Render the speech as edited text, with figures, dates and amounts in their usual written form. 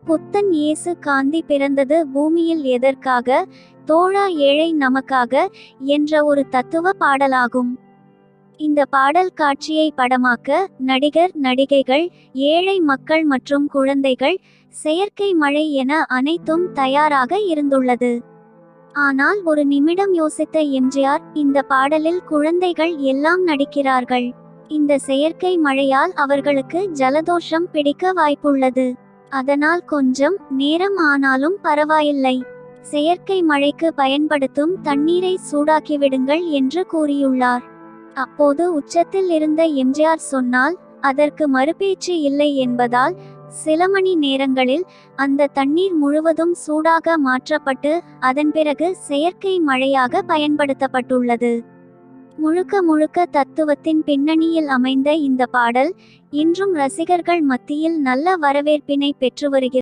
புத்தன் இயேசு காந்தி பிறந்தது பூமியில் எதற்காக, தோழா ஏழை நமக்காக என்ற ஒரு தத்துவ பாடலாகும். இந்த பாடல் காட்சியை படமாக்க நடிகர் நடிகைகள், ஏழை மக்கள் மற்றும் குழந்தைகள், செயற்கை மழை என அனைத்தும் தயாராக இருந்துள்ளது. ஆனால் ஒரு நிமிடம் யோசித்த எம்ஜிஆர், இந்த பாடலில் குழந்தைகள் எல்லாம் நடிக்கிறார்கள். இந்த செயற்கை மழையால் அவர்களுக்கு ஜலதோஷம் பிடிக்க வாய்ப்புள்ளது. அதனால் கொஞ்சம் நேரம் ஆனாலும் பரவாயில்லை, செயற்கை மழைக்கு பயன்படுத்தும் தண்ணீரை சூடாக்கிவிடுங்கள் என்று கூறியுள்ளார். அப்போது உச்சத்தில் இருந்த எம்ஜிஆர் சொன்னால் அதற்கு மறுபேச்சு இல்லை என்பதால் சில மணி நேரங்களில் அந்த தண்ணீர் முழுவதும் சூடாக மாற்றப்பட்டு அதன் பிறகு செயற்கை மழையாக பயன்படுத்தப்பட்டுள்ளது. முழுக்க முழுக்க தத்துவத்தின் பின்னணியில் அமைந்த இந்த பாடல் இன்றும் ரசிகர்கள் மத்தியில் நல்ல வரவேற்பினை பெற்று வருகிறது.